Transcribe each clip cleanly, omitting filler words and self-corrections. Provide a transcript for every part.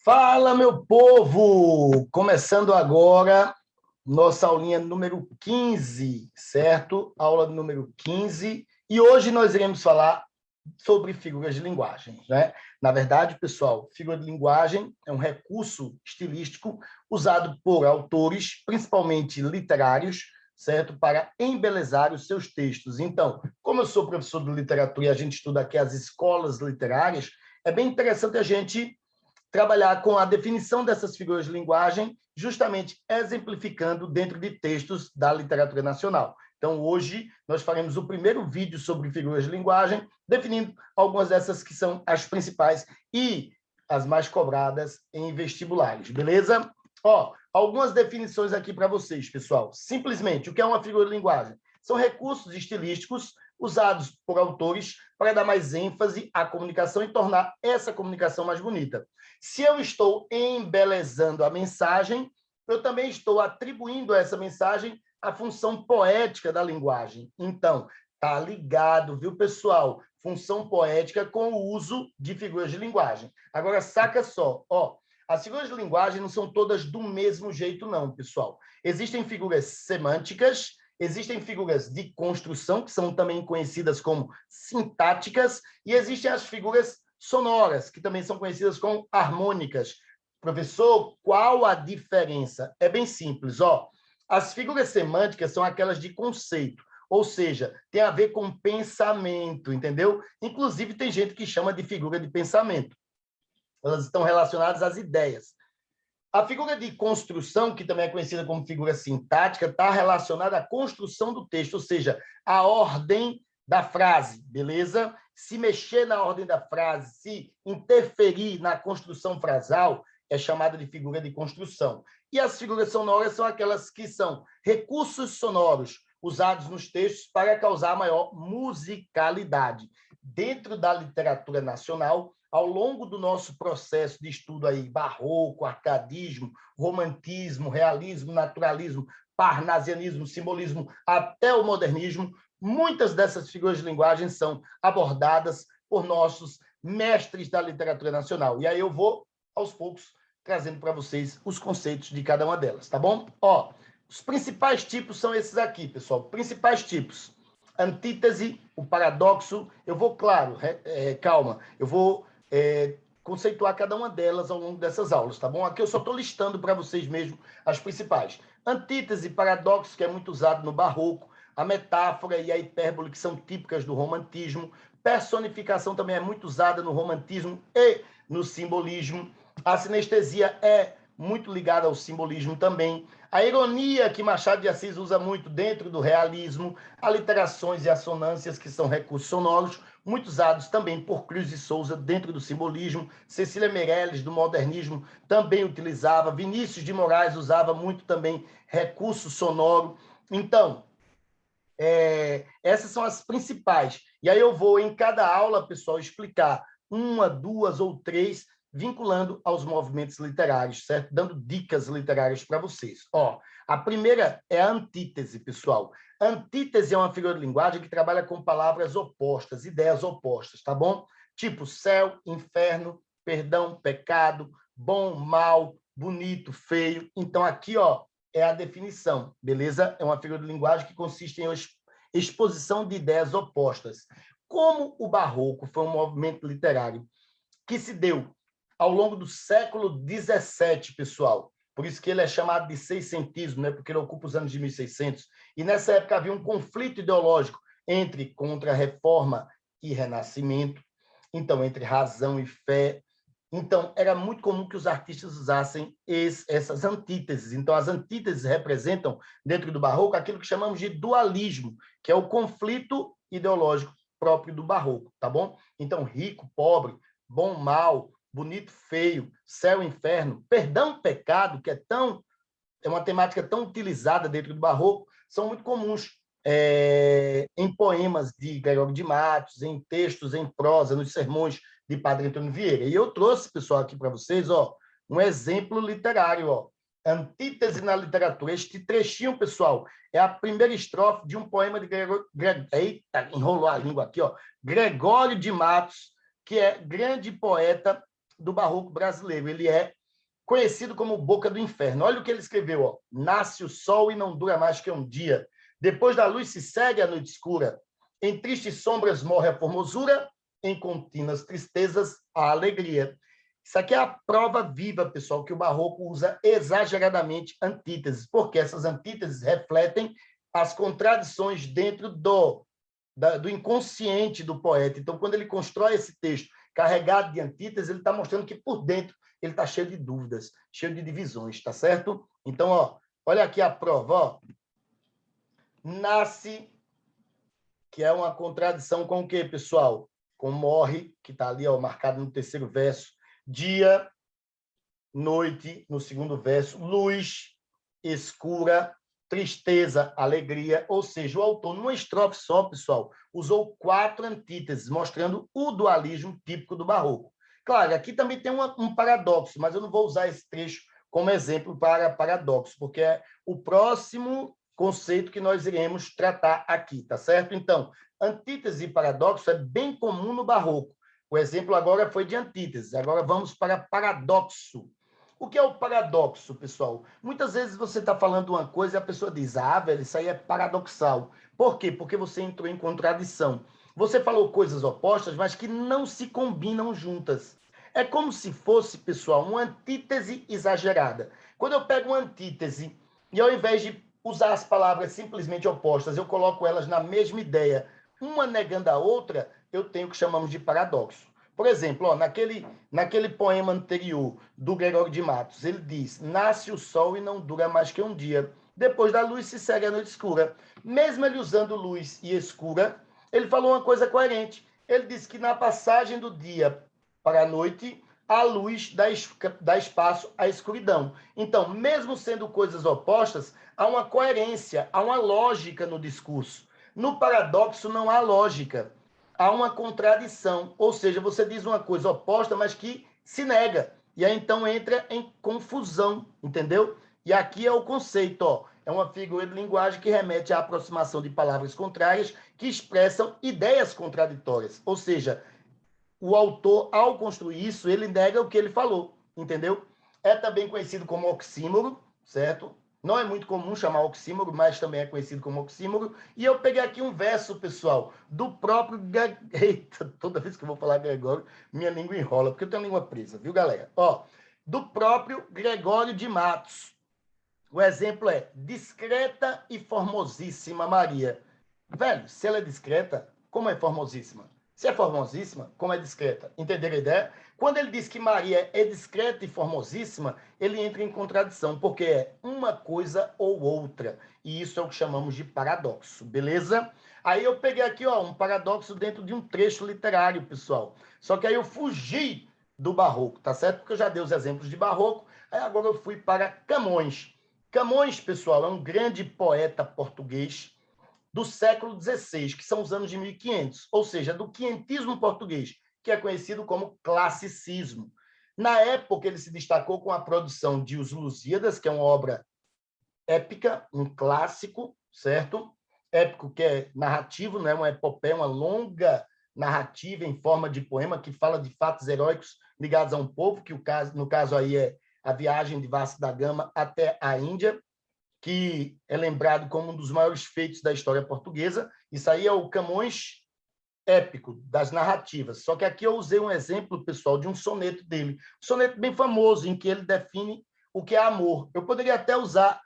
Fala, meu povo! Começando agora nossa aulinha número 15, certo? Aula número 15. E hoje nós iremos falar sobre figuras de linguagem, né? Na verdade, pessoal, figura de linguagem é um recurso estilístico usado por autores, principalmente literários, certo? Para embelezar os seus textos. Então, como eu sou professor de literatura e a gente estuda aqui as escolas literárias, é bem interessante a gente trabalhar com a definição dessas figuras de linguagem, justamente exemplificando dentro de textos da literatura nacional. Então, hoje, nós faremos o primeiro vídeo sobre figuras de linguagem, definindo algumas dessas que são as principais e as mais cobradas em vestibulares, beleza? Ó, algumas definições aqui para vocês, pessoal. Simplesmente, o que é uma figura de linguagem? São recursos estilísticos usados por autores para dar mais ênfase à comunicação e tornar essa comunicação mais bonita. Se eu estou embelezando a mensagem, eu também estou atribuindo a essa mensagem a função poética da linguagem. Então, tá ligado, viu, pessoal? Função poética com o uso de figuras de linguagem. Agora, saca só, ó, as figuras de linguagem não são todas do mesmo jeito, não, pessoal. Existem figuras semânticas, existem figuras de construção, que são também conhecidas como sintáticas, e existem as figuras sonoras, que também são conhecidas como harmônicas. Professor, qual a diferença? É bem simples, ó. As figuras semânticas são aquelas de conceito, ou seja, tem a ver com pensamento, entendeu? Inclusive, tem gente que chama de figura de pensamento. Elas estão relacionadas às ideias. A figura de construção, que também é conhecida como figura sintática, está relacionada à construção do texto, ou seja, à ordem da frase, beleza? Se mexer na ordem da frase, se interferir na construção frasal, é chamada de figura de construção. E as figuras sonoras são aquelas que são recursos sonoros usados nos textos para causar maior musicalidade. Dentro da literatura nacional, ao longo do nosso processo de estudo aí, barroco, arcadismo, romantismo, realismo, naturalismo, parnasianismo, simbolismo, até o modernismo, muitas dessas figuras de linguagem são abordadas por nossos mestres da literatura nacional. E aí eu vou, aos poucos, trazendo para vocês os conceitos de cada uma delas, tá bom? Ó, os principais tipos são esses aqui, pessoal. Principais tipos. Antítese, o paradoxo. Eu vou, claro, calma, eu vou conceituar cada uma delas ao longo dessas aulas, tá bom? Aqui eu só estou listando para vocês mesmo as principais. Antítese, paradoxo, que é muito usado no barroco, a metáfora e a hipérbole, que são típicas do romantismo, personificação também é muito usada no romantismo e no simbolismo, a sinestesia é muito ligada ao simbolismo também, a ironia, que Machado de Assis usa muito dentro do realismo, aliterações e assonâncias, que são recursos sonoros, muito usados também por Cruz de Souza dentro do simbolismo, Cecília Meirelles, do modernismo, também utilizava, Vinícius de Moraes usava muito também recurso sonoro. Então, essas são as principais. E aí eu vou, em cada aula, pessoal, explicar uma, duas ou três, vinculando aos movimentos literários, certo? Dando dicas literárias para vocês. Ó, a primeira é a antítese, pessoal. Antítese é uma figura de linguagem que trabalha com palavras opostas, ideias opostas, tá bom? Tipo céu, inferno, perdão, pecado, bom, mal, bonito, feio. Então, aqui, ó, é a definição, beleza? É uma figura de linguagem que consiste em exposição de ideias opostas. Como o barroco foi um movimento literário que se deu ao longo do século XVII, pessoal, por isso que ele é chamado de seiscentismo, né? Porque ele ocupa os anos de 1600, e nessa época havia um conflito ideológico entre contra-reforma e renascimento, então entre razão e fé. Então, era muito comum que os artistas usassem essas antíteses. Então, as antíteses representam, dentro do barroco, aquilo que chamamos de dualismo, que é o conflito ideológico próprio do barroco, tá bom? Então, rico, pobre, bom, mal, bonito, feio, céu, inferno, perdão, pecado, que é uma temática tão utilizada dentro do barroco, são muito comuns em poemas de Gregório de Matos, em textos, em prosa, nos sermões de Padre Antônio Vieira. E eu trouxe, pessoal, aqui para vocês, ó, um exemplo literário, ó. Antítese na literatura. Este trechinho, pessoal, é a primeira estrofe de um poema de Eita, enrolou a língua aqui, ó. Gregório de Matos, que é grande poeta do barroco brasileiro. Ele é conhecido como Boca do Inferno. Olha o que ele escreveu, ó. Nasce o sol e não dura mais que um dia. Depois da luz se segue a noite escura. Em tristes sombras morre a formosura, em contínuas tristezas a alegria. Isso aqui é a prova viva, pessoal, que o barroco usa exageradamente antíteses, porque essas antíteses refletem as contradições dentro do inconsciente do poeta. Então, quando ele constrói esse texto carregado de antíteses, ele está mostrando que por dentro ele está cheio de dúvidas, cheio de divisões, tá certo? Então, ó, olha aqui a prova, ó. Nasce, que é uma contradição com o quê, pessoal? Com morre, que está ali, ó, marcado no terceiro verso. Dia, noite, no segundo verso. Luz, escura, tristeza, alegria. Ou seja, o autor, numa estrofe só, pessoal, usou 4 antíteses, mostrando o dualismo típico do barroco. Claro, aqui também tem um paradoxo, mas eu não vou usar esse trecho como exemplo para paradoxo, porque é o próximo conceito que nós iremos tratar aqui, tá certo? Então, antítese e paradoxo é bem comum no barroco. O exemplo agora foi de antítese, agora vamos para paradoxo. O que é o paradoxo, pessoal? Muitas vezes você está falando uma coisa e a pessoa diz, ah, velho, isso aí é paradoxal. Por quê? Porque você entrou em contradição. Você falou coisas opostas, mas que não se combinam juntas. É como se fosse, pessoal, uma antítese exagerada. Quando eu pego uma antítese e ao invés de usar as palavras simplesmente opostas, eu coloco elas na mesma ideia, uma negando a outra, eu tenho o que chamamos de paradoxo. Por exemplo, ó, naquele poema anterior do Gregório de Matos, ele diz, nasce o sol e não dura mais que um dia. Depois da luz se segue a noite escura. Mesmo ele usando luz e escura, ele falou uma coisa coerente. Ele disse que na passagem do dia para a noite, a luz dá espaço à escuridão. Então, mesmo sendo coisas opostas, há uma coerência, há uma lógica no discurso. No paradoxo não há lógica, há uma contradição, ou seja, você diz uma coisa oposta, mas que se nega. E aí então entra em confusão, entendeu? E aqui é o conceito, ó, é uma figura de linguagem que remete à aproximação de palavras contrárias que expressam ideias contraditórias. Ou seja, o autor, ao construir isso, ele nega o que ele falou, entendeu? É também conhecido como oxímoro, certo? Não é muito comum chamar oxímoro, mas também é conhecido como oxímoro. E eu peguei aqui um verso, pessoal, do próprio... Eita, toda vez que eu vou falar Gregório, minha língua enrola, porque eu tenho a língua presa, viu, galera? Ó, do próprio Gregório de Matos. O exemplo é discreta e formosíssima Maria. Velho, se ela é discreta, como é formosíssima? Se é formosíssima, como é discreta? Entenderam a ideia? Quando ele diz que Maria é discreta e formosíssima, ele entra em contradição, porque é uma coisa ou outra. E isso é o que chamamos de paradoxo, beleza? Aí eu peguei aqui, ó, um paradoxo dentro de um trecho literário, pessoal. Só que aí eu fugi do barroco, tá certo? Porque eu já dei os exemplos de barroco, aí agora eu fui para Camões. Camões, pessoal, é um grande poeta português do século XVI, que são os anos de 1500, ou seja, do quinhentismo português, que é conhecido como classicismo. Na época, ele se destacou com a produção de Os Lusíadas, que é uma obra épica, um clássico, certo? Épico que é narrativo, não é uma epopeia, uma longa narrativa em forma de poema que fala de fatos heróicos ligados a um povo, que no caso aí é a viagem de Vasco da Gama até a Índia, que é lembrado como um dos maiores feitos da história portuguesa. Isso aí é o Camões épico, das narrativas. Só que aqui eu usei um exemplo, pessoal, de um soneto dele. Um soneto bem famoso, em que ele define o que é amor. Eu poderia até usar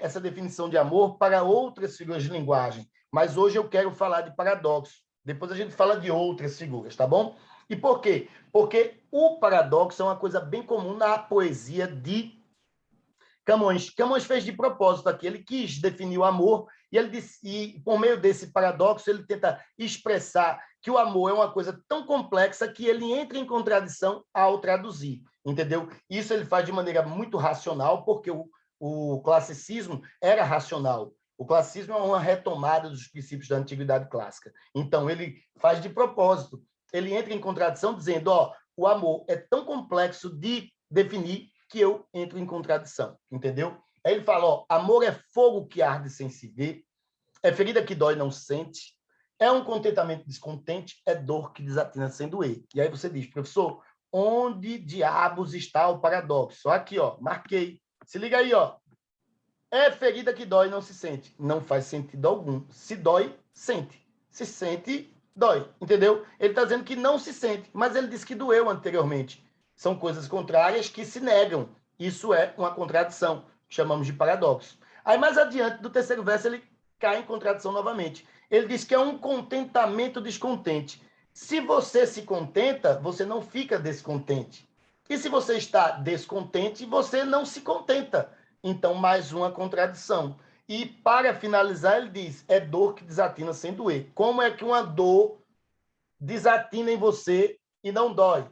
essa definição de amor para outras figuras de linguagem, mas hoje eu quero falar de paradoxo. Depois a gente fala de outras figuras, tá bom? E por quê? Porque o paradoxo é uma coisa bem comum na poesia de Camões. Camões fez de propósito aqui, ele quis definir o amor e ele disse, e por meio desse paradoxo ele tenta expressar que o amor é uma coisa tão complexa que ele entra em contradição ao traduzir, entendeu? Isso ele faz de maneira muito racional, porque o classicismo era racional. O classicismo é uma retomada dos princípios da antiguidade clássica. Então ele faz de propósito. Ele entra em contradição dizendo, ó, o amor é tão complexo de definir que eu entro em contradição, entendeu? Aí ele fala, ó, amor é fogo que arde sem se ver, é ferida que dói não sente, é um contentamento descontente, é dor que desatina sem doer. E aí você diz, professor, onde diabos está o paradoxo? Aqui, ó, marquei. Se liga aí, ó. É ferida que dói, não se sente. Não faz sentido algum. Se dói, sente. Se sente, dói. Entendeu? Ele está dizendo que não se sente, mas ele disse que doeu anteriormente. São coisas contrárias que se negam. Isso é uma contradição. Chamamos de paradoxo. Aí, mais adiante, do terceiro verso, ele cai em contradição novamente. Ele diz que é um contentamento descontente. Se você se contenta, você não fica descontente. E se você está descontente, você não se contenta. Então, mais uma contradição. E, para finalizar, ele diz, é dor que desatina sem doer. Como é que uma dor desatina em você e não dói?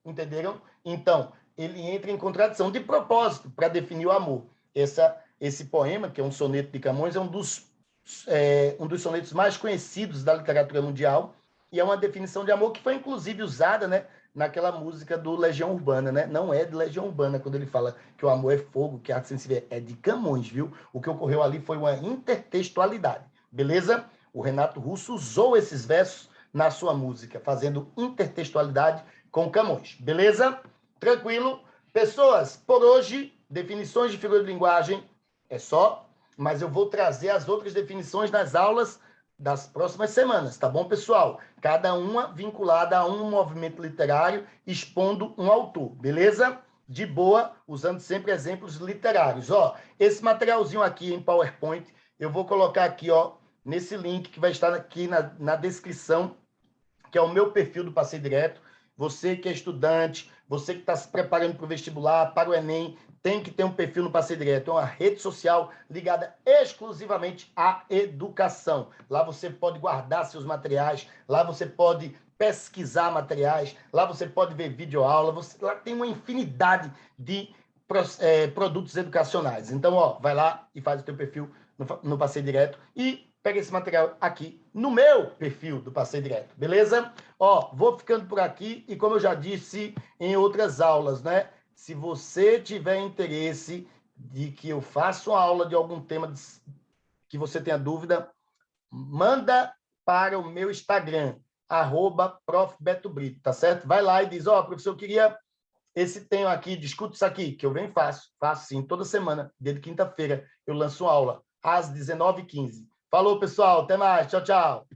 Entenderam? Então, ele entra em contradição de propósito para definir o amor. Esse poema, que é um soneto de Camões, é um dos sonetos mais conhecidos da literatura mundial e é uma definição de amor que foi, inclusive, usada, né, naquela música do Legião Urbana, né? Não é de Legião Urbana, quando ele fala que o amor é fogo, que a arte sensível é de Camões, viu? O que ocorreu ali foi uma intertextualidade, beleza? O Renato Russo usou esses versos na sua música, fazendo intertextualidade com Camões, beleza? Tranquilo? Pessoas, por hoje, definições de figura de linguagem é só, mas eu vou trazer as outras definições nas aulas das próximas semanas, tá bom, pessoal? Cada uma vinculada a um movimento literário, expondo um autor, beleza? De boa, usando sempre exemplos literários. Ó, esse materialzinho aqui em PowerPoint, eu vou colocar aqui, ó, nesse link que vai estar aqui na descrição, que é o meu perfil do Passeio Direto. Você que é estudante, você que está se preparando para o vestibular, para o Enem, tem que ter um perfil no Passeio Direto. É uma rede social ligada exclusivamente à educação. Lá você pode guardar seus materiais, lá você pode pesquisar materiais, lá você pode ver videoaula, lá tem uma infinidade de produtos educacionais. Então, ó, vai lá e faz o teu perfil no Passeio Direto e pega esse material aqui no meu perfil do Passeio Direto, beleza? Ó, vou ficando por aqui e como eu já disse em outras aulas, né? Se você tiver interesse de que eu faça uma aula de algum tema que você tenha dúvida, manda para o meu Instagram, @profbetobrito, tá certo? Vai lá e diz, ó, professor, eu queria esse tema aqui, discuto isso aqui, que eu venho e faço sim, toda semana, desde quinta-feira, eu lanço uma aula, às 19h15. Falou, pessoal, até mais, tchau, tchau.